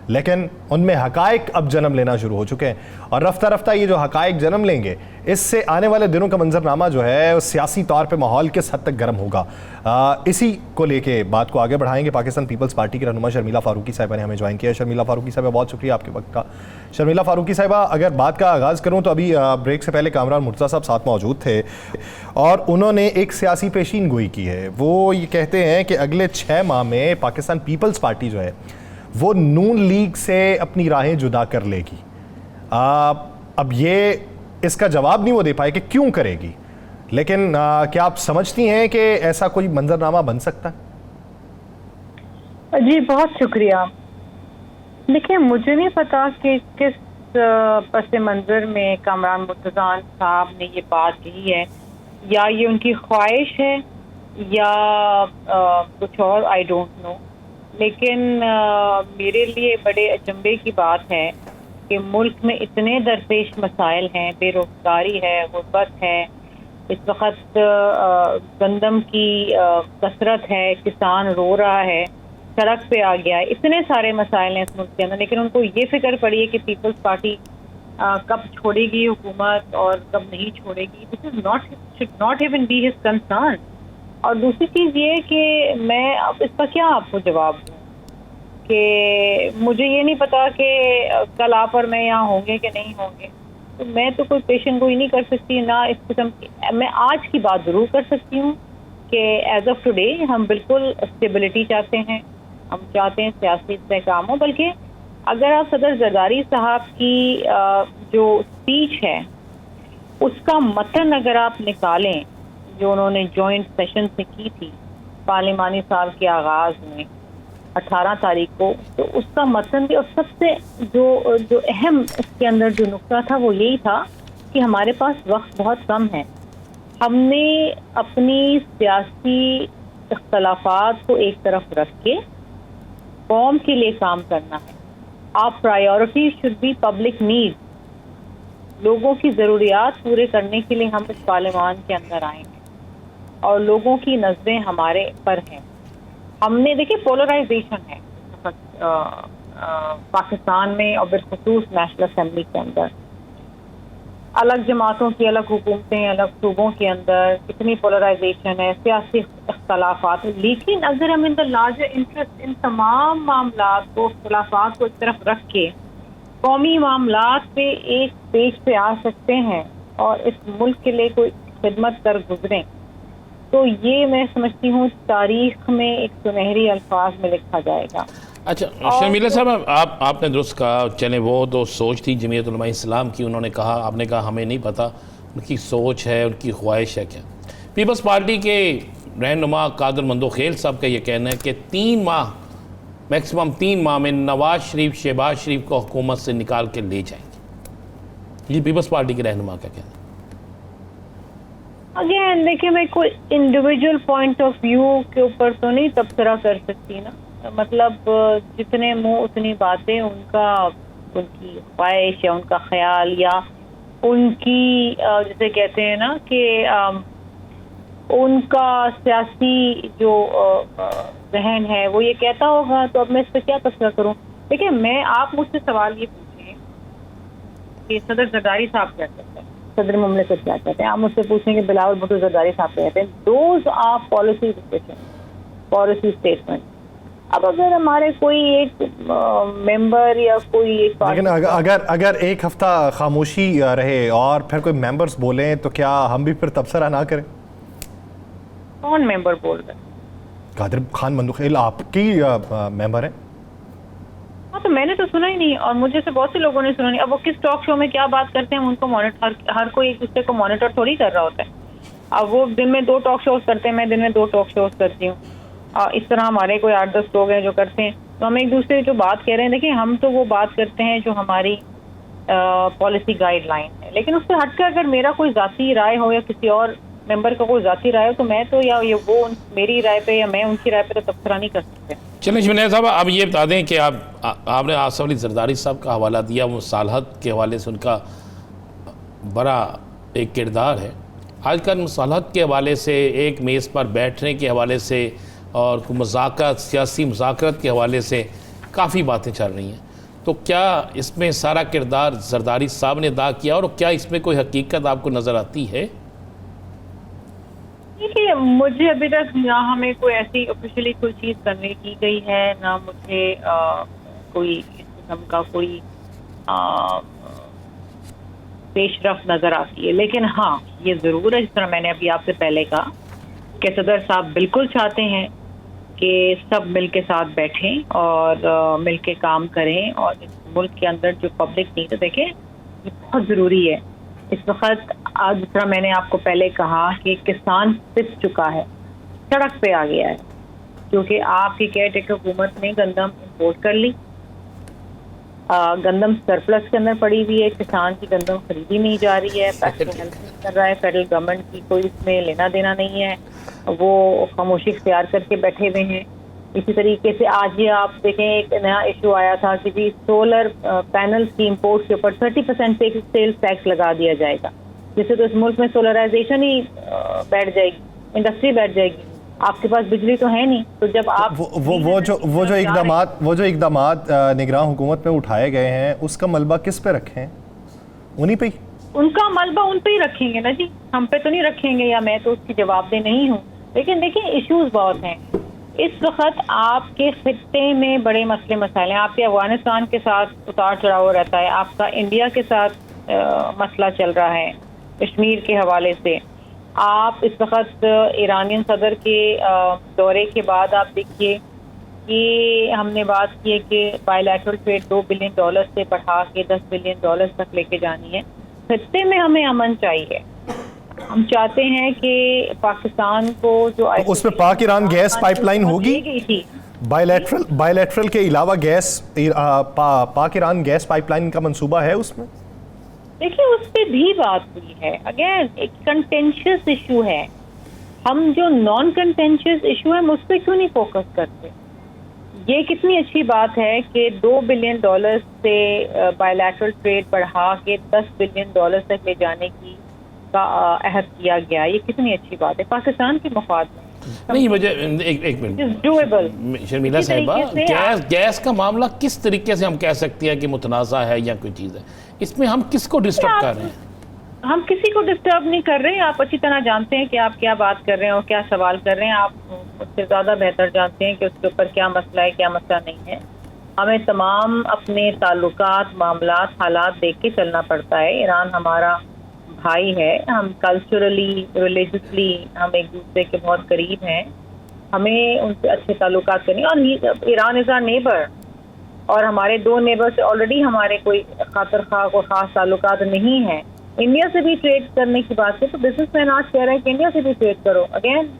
[SPEAKER 1] लेकिन उनमें हक़ाइक़ अब जन्म लेना शुरू हो चुके हैं, और रफ्ता रफ्ता ये जो हक़ाइक़ जन्म लेंगे, इससे आने वाले दिनों का मंजरनामा जो है वो सियासी तौर पे माहौल किस हद तक गर्म होगा। इसी को लेके बात को आगे बढ़ाएंगे। पाकिस्तान पीपल्स पार्टी की रहनुमा शर्मिला फारूकी साहिबा ने हमें ज्वाइन किया। शर्मिला फारूकी साहिबा, बहुत शुक्रिया आपके वक्त का। शर्मिला फारूकी साहिबा, अगर बात का आगाज़ करूँ तो अभी ब्रेक से पहले कामरान मुर्तज़ा साहब साथ मौजूद थे, और उन्होंने एक सियासी पेशीन गोई की है। वो ये कहते हैं कि अगले 6 माह में पाकिस्तान पीपल्स पार्टी जो है वो नून लीग से अपनी राहें जुदा कर लेगी। अब ये इसका जवाब नहीं वो दे पाए कि क्यों करेगी, लेकिन क्या आप समझती हैं कि ऐसा कोई मंजरनामा बन सकता है?
[SPEAKER 4] जी बहुत शुक्रिया। देखिए, मुझे नहीं पता कि किस पस मंज़र में कामरान मुर्तज़ा साहब ने ये बात कही है, या ये उनकी ख्वाहिश है या कुछ और, आई डोंट नो। लेकिन मेरे लिए बड़े अचंभे की बात है कि मुल्क में इतने दरपेश मसाइल हैं, बेरोज़गारी है, गुर्बत है, इस वक्त गंदम की कसरत है, किसान रो रहा है, सड़क पे आ गया है, इतने सारे मसाइल हैं इस मुल्क के अंदर, लेकिन उनको ये फिक्र पड़ी है कि पीपल्स पार्टी कब छोड़ेगी हुकूमत और कब नहीं छोड़ेगी। This is not, should not even be his concern. और दूसरी चीज़ ये कि मैं अब इसका क्या आपको जवाब दूँ कि मुझे ये नहीं पता कि कल आप और मैं यहाँ होंगे कि नहीं होंगे, तो मैं तो कोई पेशन गोई नहीं कर सकती ना इस किस्म की। मैं आज की बात ज़रूर कर सकती हूँ कि एज ऑफ टुडे हम बिल्कुल स्टेबिलिटी चाहते हैं, हम चाहते हैं सियासी इस्तेहकाम हो। बल्कि अगर आप सदर जरदारी साहब की जो स्पीच है उसका मतन अगर आप निकालें, जो उन्होंने जॉइंट सेशन से की थी पार्लिमानी साल के आगाज़ में 18 तारीख को, तो उसका मतन भी, और सबसे जो अहम इसके अंदर जो नुक्ता था वो यही था कि हमारे पास वक्त बहुत कम है, हमने अपनी सियासी इख्तलाफात को एक तरफ रख के कौम के लिए काम करना है। आप priority should be public need, लोगों की ज़रूरियात पूरे करने के लिए हम इस पार्लियामान के अंदर आए हैं और लोगों की नज़रें हमारे पर हैं। हमने देखिए पोलराइजेशन है पाकिस्तान में और बिलखुसूस नेशनल असेंबली के अंदर, अलग जमातों की अलग हुकूमतें, अलग सूबों के अंदर कितनी पोलराइजेशन है, सियासी इख्तलाफात। लेकिन अगर हम in the larger interest in तमाम मामलात को, इख्तलाफात को एक तरफ रख के कौमी मामलात पे एक पेज पे आ सकते हैं और इस मुल्क के लिए कोई खिदमत कर गुजरें, तो ये मैं समझती हूँ तारीख में एक सुनहरी अल्फाज में लिखा जाएगा।
[SPEAKER 2] अच्छा शर्मिला साहब, आपने दुरुस्त कहा, चले वो तो सोच थी जमीयत उलमा इस्लाम की, उन्होंने कहा, आपने कहा हमें नहीं पता उनकी सोच है, उनकी ख्वाहिश है क्या। पीपल्स पार्टी के रहनुमा कादर मंदोखेल साहब का ये कहना है कि 3 माह, मैक्सिमम 3 माह में नवाज शरीफ, शहबाज शरीफ को हुकूमत से निकाल के ले जाएंगे। ये पीपल्स पार्टी के रहनुमा का कहना है।
[SPEAKER 4] अगेन देखिए, मैं कोई इंडिविजुअल पॉइंट ऑफ व्यू के ऊपर तो नहीं तबसरा कर सकती ना, मतलब जितने मुंह उतनी बातें, उनकी ख्वाहिश या उनका ख्याल या उनकी जैसे कहते हैं ना कि उनका सियासी जो जहन है वो ये कहता होगा, तो अब मैं इस पर क्या तबसरा करूं। देखिए, मैं, आप मुझसे सवाल ये पूछें कि सदर जरदारी साहब क्या कहते हैं, सदर मुमलिकत क्या कहते हैं, आप मुझसे पूछें कि बिलावल भुट्टो जरदारी साहब कहते हैं, those are policy discussion, policy statement. अब अगर हमारे कोई एक मेंबर या कोई एक,
[SPEAKER 1] लेकिन अगर एक हफ्ता खामोशी रहे और फिर कोई मेंबर्स बोलें तो क्या हम भी फिर तबसरा ना करें?
[SPEAKER 4] कौन मेंबर बोल रहे हैं?
[SPEAKER 1] कादिर खान मंदोखेल आपकी मेंबर है।
[SPEAKER 4] हाँ, तो मैंने तो सुना ही नहीं और मुझे से बहुत से लोगों ने सुना नहीं। अब वो किस टॉक शो में क्या बात करते हैं उनको मॉनिटर, हर कोई एक दूसरे को मॉनिटर थोड़ी कर रहा होता है। अब वो दिन में 2 टॉक शोज करते हैं, मैं दिन में 2 टॉक शोज करती हूँ। इस तरह हमारे कोई 8-10 लोग हैं जो करते हैं। तो हम एक दूसरे जो बात कह रहे हैं, देखिए हम तो वो बात करते हैं जो हमारी पॉलिसी गाइडलाइन है, लेकिन उससे हटकर अगर मेरा कोई जाती राय हो या किसी और मेंबर का कोई जाती राय हो तो मैं तो या ये वो मेरी राय पे या मैं उनकी राय पे तो तबसरा नहीं कर सकते।
[SPEAKER 2] चलिए शमीना साहब, अब ये बता दें कि आपने आसिफ अली जरदारी साहब का हवाला दिया, वो सालहत के हवाले से उनका बड़ा एक किरदार है। आजकल मुसालहत के हवाले से, एक मेज़ पर बैठने के हवाले से और मुज़ाकरत, सियासी मुज़ाकरत के हवाले से काफ़ी बातें चल रही हैं। तो क्या इसमें सारा किरदार जरदारी साहब ने अदा किया और क्या इसमें कोई हकीकत आपको नज़र आती है?
[SPEAKER 4] देखिए, मुझे अभी तक ना हमें कोई ऐसी ऑफिशियली कोई चीज़ कन्वे की गई है, ना मुझे कोई इस किस्म का कोई पेशरफ नज़र आती है। लेकिन हाँ, ये ज़रूर है, जिस तरह मैंने अभी आपसे पहले कहा कि सदर साहब बिल्कुल चाहते हैं कि सब मिल के साथ बैठें और मिल के काम करें और इस मुल्क के अंदर जो पब्लिक नीड है, देखें ये बहुत ज़रूरी है। इस वक्त आज जिस तरह मैंने आपको पहले कहा कि किसान पिस चुका है, सड़क पे आ गया है, क्योंकि आपकी केयर टेकर हुकूमत ने गंदम इंपोर्ट कर ली, गंदम सरप्लस के अंदर पड़ी हुई है, किसान की गंदम खरीदी नहीं जा रही है, पैसे हेल्प नहीं कर रहा है, फेडरल गवर्नमेंट की कोई इसमें लेना देना नहीं है, वो खामोशी इख्तियार करके बैठे हुए हैं। इसी तरीके से आज ये आप देखें, एक नया इशू आया था कि जी सोलर पैनल की इम्पोर्ट के ऊपर 30% सेल्स टैक्स लगा दिया जाएगा, जिससे तो इस मुल्क में सोलराइजेशन ही बैठ जाएगी, इंडस्ट्री बैठ जाएगी। आपके पास बिजली तो है नहीं, तो जब आप
[SPEAKER 1] वो जो इकदामात निगरान हुकूमत में उठाए गए हैं, उसका मलबा किस पे रखें? उन्हीं पे ही?
[SPEAKER 4] उनका मलबा उन पे ही रखेंगे ना जी, हम पे तो नहीं रखेंगे, या मैं तो उसकी जवाबदेह नहीं हूँ। लेकिन देखिए, इश्यूज बहुत हैं इस वक्त। आपके खित्ते में बड़े मसले मसाइल हैं, आपके अफगानिस्तान के साथ उतार चढ़ाव रहता है, आपका इंडिया के साथ मसला चल रहा है कश्मीर के हवाले से। आप इस वक्त ईरानियन सदर के दौरे के बाद आप देखिए कि हमने बात की है कि बायलैटरल ट्रेड $2 बिलियन से बढ़ा के $10 बिलियन तक लेके जानी है। खित्ते में हमें अमन चाहिए, हम चाहते हैं कि पाकिस्तान को जो
[SPEAKER 1] तो उसमें पाक ईरान गैस पाइपलाइन होगी, बायलैटरल के अलावा गैस पाक ईरान गैस पाइपलाइन का मंसूबा है उसमें?
[SPEAKER 4] देखिए, उस पर भी बात हुई है। अगेन एक कंटेंशियस इशू है, हम जो नॉन कंटेंशियस इशू है उस पर क्यों नहीं फोकस करते? ये कितनी अच्छी बात है कि $2 बिलियन से बायलैटरल ट्रेड बढ़ा के $10 बिलियन तक ले जाने की का अहद किया गया। ये कितनी अच्छी बात है पाकिस्तान के मफाद में।
[SPEAKER 2] नहीं, मुझे एक मिनट शर्मिला साहिबा, गैस का मामला किस तरीके से हम कह सकते हैं कि मुतनाज़ा है या कोई चीज़ है? इसमें हम किसको डिस्टर्ब कर रहे हैं?
[SPEAKER 4] हम किसी को डिस्टर्ब नहीं कर रहे हैं। आप अच्छी तरह जानते हैं कि आप क्या बात कर रहे हैं और क्या सवाल कर रहे हैं। आप मुझसे ज़्यादा बेहतर जानते हैं कि उसके ऊपर क्या मसला है, क्या मसला नहीं है। हमें तमाम अपने ताल्लुकात, मामलात, हालात देख के चलना पड़ता है। ईरान हमारा भाई है, हम कल्चरली, रिलीजियसली हम एक दूसरे के बहुत करीब हैं, हमें उनसे अच्छे ताल्लुकात करनी। और ईरान इज़ आवर नेबर, और हमारे 2 नेबर से ऑलरेडी हमारे कोई खातर खा को ख़ास ताल्लुकात नहीं है। इंडिया से भी ट्रेड करने की बात है तो बिजनेसमैन आज कह रहे हैं कि इंडिया से भी ट्रेड करो। अगेन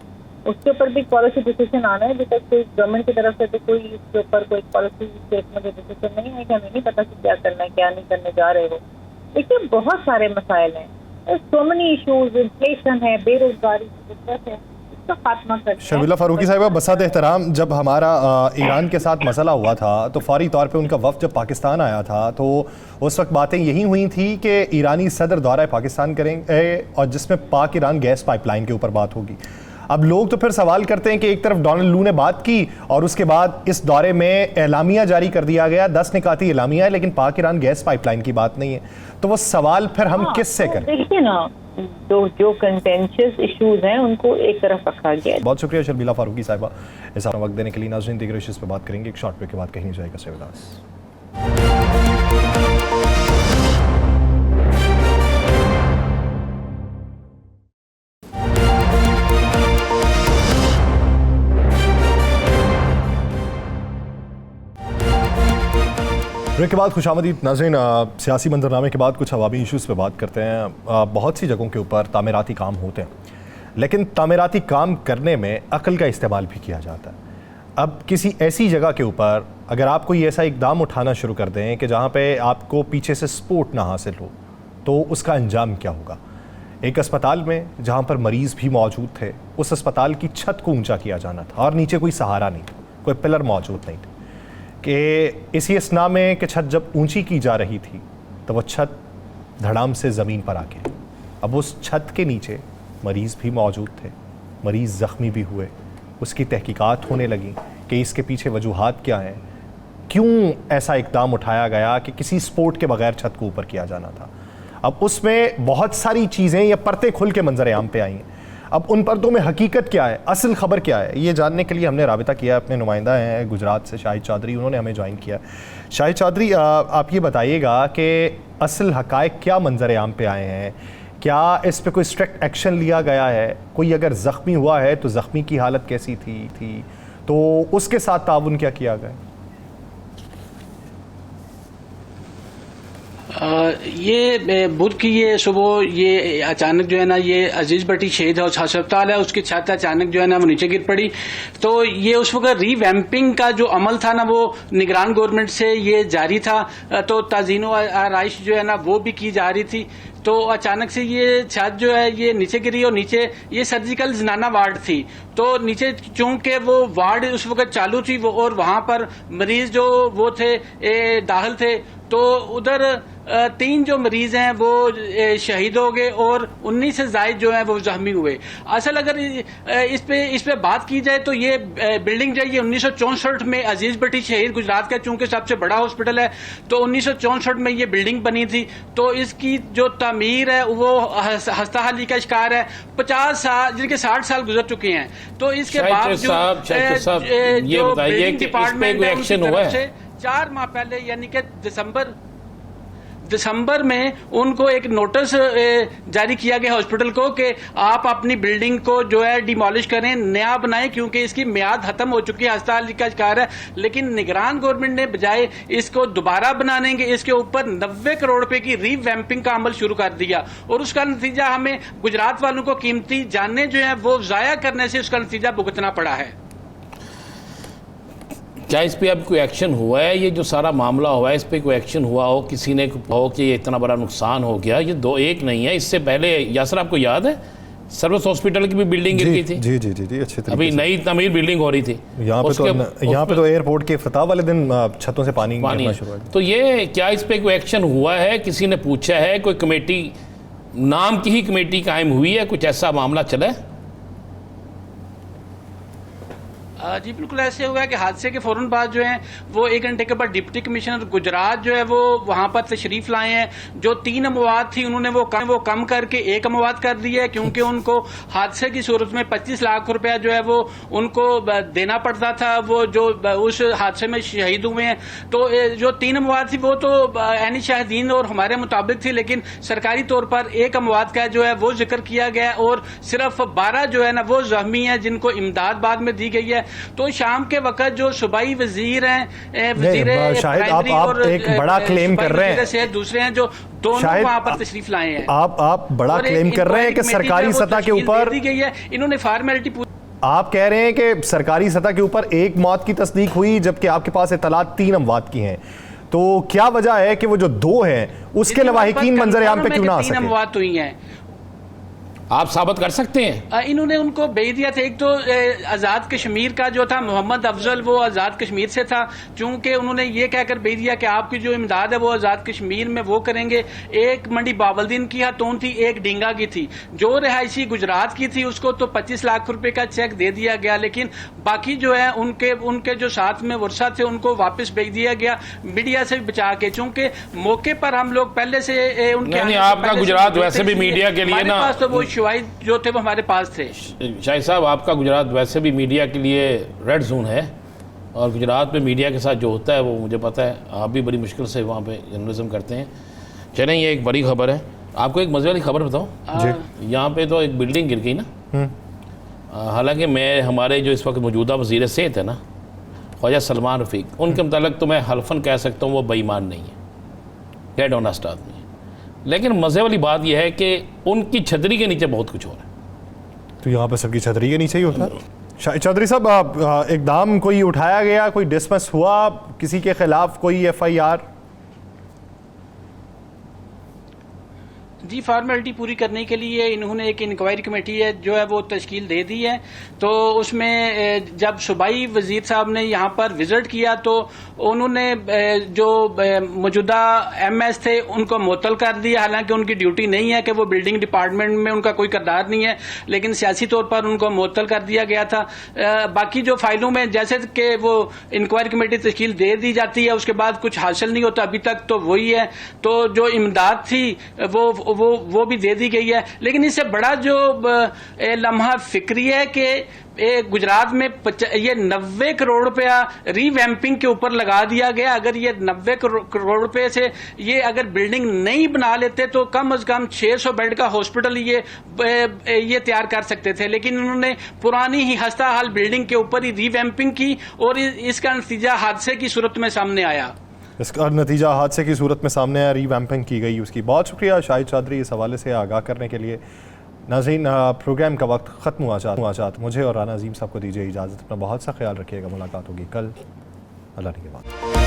[SPEAKER 4] उसके ऊपर भी पॉलिसी डिसीजन आना है। अभी तक कोई गवर्नमेंट की तरफ से तो कोई इसके ऊपर कोई पॉलिसी स्टेटमेंट डिसीजन नहीं है कि हमें नहीं पता कि क्या करना है, क्या नहीं करने जा रहे हो। देखिए, बहुत सारे मसाइल हैं, सो मेनी इश्यूज, इन्फ्लेशन है, बेरोजगारी की दिक्कत है, इसका खात्मा करना।
[SPEAKER 1] शर्मिला फारूकी साहिबा, बसात एहतराम, जब हमारा ईरान के साथ मसला हुआ था तो फौरी तौर पे उनका वफ़द जब पाकिस्तान आया था तो उस वक्त बातें यही हुई थी कि ईरानी सदर दौरा पाकिस्तान करेंगे और जिसमें पाक ईरान गैस पाइपलाइन के ऊपर बात होगी। अब लोग तो फिर सवाल करते हैं कि एक तरफ डोनाल्ड लू ने बात की और उसके बाद इस दौरे में एलामिया जारी कर दिया गया, 10 निकाती एलामिया है, लेकिन पाक ईरान गैस पाइपलाइन की बात नहीं है। तो वो सवाल फिर हम किस से करें?
[SPEAKER 4] देखिए ना, तो जो कंटेंशियस इश्यूज हैं उनको एक तरफ रखा गया है।
[SPEAKER 1] बहुत शुक्रिया शर्मिला फारूकी साहिबा, इस वक्त देने के लिए। नाज़रीन, दीगर इश्यूज़ पे बात करेंगे एक शॉर्ट ब्रेक के बाद, कहीं नहीं जाएगा। Stay with us. ब्रेक के बाद खुशामदीद नाज़रीन। सियासी मंजरनामे के बाद कुछ अवामी इशूज़ पे बात करते हैं। बहुत सी जगहों के ऊपर तामीराती काम होते हैं, लेकिन तामीराती काम करने में अक्ल का इस्तेमाल भी किया जाता है। अब किसी ऐसी जगह के ऊपर अगर आप कोई ऐसा इकदाम उठाना शुरू कर दें कि जहाँ पे आपको पीछे से सपोर्ट ना हासिल हो, तो उसका अंजाम क्या होगा? एक अस्पताल में जहाँ पर मरीज़ भी मौजूद थे, उस अस्पताल की छत को ऊंचा किया जाना था और नीचे कोई सहारा नहीं था, कोई पिलर मौजूद नहीं था, कि इसी असना में कि छत जब ऊंची की जा रही थी तो वो छत धड़ाम से ज़मीन पर आके, अब उस छत के नीचे मरीज़ भी मौजूद थे, मरीज़ ज़ख्मी भी हुए। उसकी तहकीकात होने लगी कि इसके पीछे वजूहात क्या हैं, क्यों ऐसा इकदाम उठाया गया कि किसी सपोर्ट के बगैर छत को ऊपर किया जाना था। अब उसमें बहुत सारी चीज़ें या परतें खुल के मंजर आम पे आई हैं। अब उन पर्दों में हकीकत क्या है, असल खबर क्या है, ये जानने के लिए हमने राबिता किया। अपने नुमाइंदा हैं गुजरात से शाहिद चौधरी, उन्होंने हमें ज्वाइन किया। शाहिद चौधरी, आप ये बताइएगा कि असल हकायक क्या मंजर आम पे आए हैं, क्या इस पे कोई स्ट्रिक्ट एक्शन लिया गया है? कोई अगर ज़ख्मी हुआ है तो ज़ख्मी की हालत कैसी थी तो उसके साथ ताउन क्या किया गया?
[SPEAKER 5] ये बुध की ये सुबह ये अचानक जो है ना, ये अजीज भट्टी शहीद अस्पताल है, उसकी छत अचानक जो है ना वो नीचे गिर पड़ी। तो ये उस वक्त रीवैम्पिंग का जो अमल था ना, वो निगरान गवर्नमेंट से ये जारी था, तो ताज़ीनो आराइश जो है ना वो भी की जा रही थी। तो अचानक से ये छत जो है ये नीचे गिरी और नीचे ये सर्जिकल जनाना वार्ड थी। तो नीचे चूंकि वो वार्ड उस वक्त चालू थी वो, और वहां पर मरीज जो वो थे दाखिल थे, तो उधर 3 जो मरीज हैं वो शहीद हो गए और 19 से ज्यादा जो है वो जख्मी हुए। असल अगर इस पे बात की जाए तो ये बिल्डिंग जो है ये 1964 में अजीज भट्टी शहीद गुजरात का चूंकि सबसे बड़ा हॉस्पिटल है, तो 1964 में ये बिल्डिंग बनी थी। तो इसकी जो तामीर है वो हस्ताहाली का शिकार है। 50 साल जिनके 60 साल गुजर चुके हैं। तो इसके बावजूद जो बिल्डिंग डिपार्टमेंट है उनकी तरफ से 4 माह पहले यानी कि दिसंबर में उनको एक नोटिस जारी किया गया हॉस्पिटल को कि आप अपनी बिल्डिंग को जो है डिमोलिश करें, नया बनाएं, क्योंकि इसकी मियाद खत्म हो चुकी है, अस्पताल का शिकार है। लेकिन निगरान गवर्नमेंट ने बजाय इसको दोबारा बनाने के इसके ऊपर 90 करोड़ रुपए की रीवैम्पिंग का अमल शुरू कर दिया, और उसका नतीजा हमें गुजरात वालों को कीमती जाने जो है वो जाया करने से उसका नतीजा भुगतना पड़ा है।
[SPEAKER 2] क्या इस पे अब कोई एक्शन हुआ है? ये जो सारा मामला हुआ है इस पे कोई एक्शन हुआ हो, किसी ने हो कि ये इतना बड़ा नुकसान हो गया? ये एक नहीं है, इससे पहले यासर आपको याद है सर्विस हॉस्पिटल की भी बिल्डिंग गिर गई थी।
[SPEAKER 1] जी जी जी जी, अच्छे तरीके
[SPEAKER 2] अभी नई तमीर बिल्डिंग हो रही थी।
[SPEAKER 1] यहाँ पे तो एयरपोर्ट के इफ्तिताह वाले दिन छतों से पानी गिरना शुरू हुआ।
[SPEAKER 2] तो ये क्या इस पे कोई एक्शन हुआ है? किसी ने पूछा है? कोई कमेटी, नाम की ही कमेटी कायम हुई है? कुछ ऐसा मामला चला है?
[SPEAKER 5] जी बिल्कुल ऐसे हुआ है कि हादसे के फौरन बाद जो है वो 1 घंटे के बाद डिप्टी कमिश्नर गुजरात जो है वो वहां पर तशरीफ लाए हैं। जो 3 अमवात थी उन्होंने वो कम करके 1 अमवात कर दी है, क्योंकि उनको हादसे की सूरत में 25 लाख रुपया जो है वो उनको देना पड़ता था, वो जो उस हादसे में शहीद हुए हैं। तो जो 3 अमवात थी वो तो ऐनी शाहिदीन और हमारे मुताबिक थी, लेकिन सरकारी तौर पर 1 अमवात का जो है वो जिक्र किया गया, और सिर्फ 12 जो है ना वो जख्मी है जिनको इमदाद बाद में दी गई है। तो शाम के वक्त जो सूबाई वजीर हैं, वजीर
[SPEAKER 1] शाहिद आप एक बड़ा क्लेम कर रहे हैं,
[SPEAKER 5] दूसरे हैं जो दोनों वहां पर तशरीफ लाए हैं।
[SPEAKER 1] आप बड़ा क्लेम कर रहे हैं कि सरकारी सतह के ऊपर
[SPEAKER 5] दी गई है, इन्होंने फॉर्मेलिटी
[SPEAKER 1] आप कह रहे हैं कि सरकारी सतह के ऊपर 1 मौत की तस्दीक हुई, जबकि आपके पास इतलात 3 अमवात की हैं। तो क्या वजह है कि वो जो 2 हैं उसके लवाहिकीन मंजर आम पे क्यों ना आ सके?
[SPEAKER 5] 3 अमवात हुई हैं,
[SPEAKER 2] आप साबित कर सकते हैं?
[SPEAKER 5] इन्होंने उनको भेज दिया था। एक तो आज़ाद कश्मीर का जो था मोहम्मद अफजल, वो आज़ाद कश्मीर से था, चूंकि उन्होंने ये कहकर भेज दिया कि आपकी जो इमदाद है वो आज़ाद कश्मीर में वो करेंगे। एक मंडी बावलदीन की हाथों थी, एक डिंगा की थी। जो रिहायशी गुजरात की थी उसको तो 25 लाख रुपए का चेक दे दिया गया, लेकिन बाकी जो है उनके जो साथ में वर्षा थे उनको वापस भेज दिया गया मीडिया से बचा के, चूंकि मौके पर हम लोग पहले से उनके
[SPEAKER 2] आपका गुजरात वैसे भी मीडिया के लिए ना
[SPEAKER 5] जो थे वो हमारे पास थे।
[SPEAKER 2] शाहिद साहब, आपका गुजरात वैसे भी मीडिया के लिए रेड जोन है, और गुजरात में मीडिया के साथ जो होता है वो मुझे पता है। आप भी बड़ी मुश्किल से वहाँ पे जर्नलिज्म करते हैं। चलें, ये एक बड़ी खबर है। आपको एक मजे वाली खबर बताऊँ? यहाँ पे तो एक बिल्डिंग गिर गई ना। हालांकि मैं हमारे जो इस वक्त मौजूदा वज़ीर सेहत है ना, ख्वाजा सलमान रफ़ीक, उनके मुतालिक तो मैं हल्फन कह सकता हूँ वो बेईमान नहीं है, डेड ऑनेस्ट आदमी है। लेकिन मज़े वाली बात यह है कि उनकी छतरी के नीचे बहुत कुछ हो रहा है।
[SPEAKER 1] तो यहाँ पर सबकी छतरी के नीचे ही होता है। शाहिद चौधरी साहब, इकदाम कोई उठाया गया, कोई डिसमिस हुआ, किसी के खिलाफ कोई FIR?
[SPEAKER 5] जी, फॉर्मेलिटी पूरी करने के लिए इन्होंने एक इंक्वायरी कमेटी है जो है वो तश्कील दे दी है। तो उसमें जब सूबाई वजीर साहब ने यहाँ पर विजिट किया तो उन्होंने जो मौजूदा MS थे उनको मुअत्तल कर दिया। हालांकि उनकी ड्यूटी नहीं है कि वो बिल्डिंग डिपार्टमेंट में उनका कोई किरदार नहीं है, लेकिन सियासी तौर पर उनको मुअत्तल कर दिया गया था। बाकी जो फाइलों में जैसे कि वो इंक्वायरी कमेटी तश्कील दे दी जाती है, उसके बाद कुछ हासिल नहीं होता, अभी तक तो वही है। तो जो इमदाद थी वो भी दे दी गई है। लेकिन इससे बड़ा जो लम्हा फिक्री है कि गुजरात में ये 90 करोड़ रुपया रीवैम्पिंग के ऊपर लगा दिया गया। अगर ये 90 करोड़ रुपए से ये अगर बिल्डिंग नहीं बना लेते तो कम से कम 600 बेड का हॉस्पिटल ये तैयार कर सकते थे। लेकिन उन्होंने पुरानी ही हस्ता हाल बिल्डिंग के ऊपर ही रीवैम्पिंग की और इसका नतीजा हादसे की सूरत में सामने आया।
[SPEAKER 1] इसका नतीजा हादसे की सूरत में सामने आया, रीवैम्पिंग की गई उसकी। बहुत शुक्रिया शाहिद चौधरी इस हवाले से आगाह करने के लिए। नाज़रीन, प्रोग्राम का वक्त ख़त्म हुआ चाहता मुझे और राना अजीम साहब को दीजिए इजाज़त। अपना बहुत सा ख्याल रखिएगा। मुलाकात होगी कल, अल्लाह के बाद।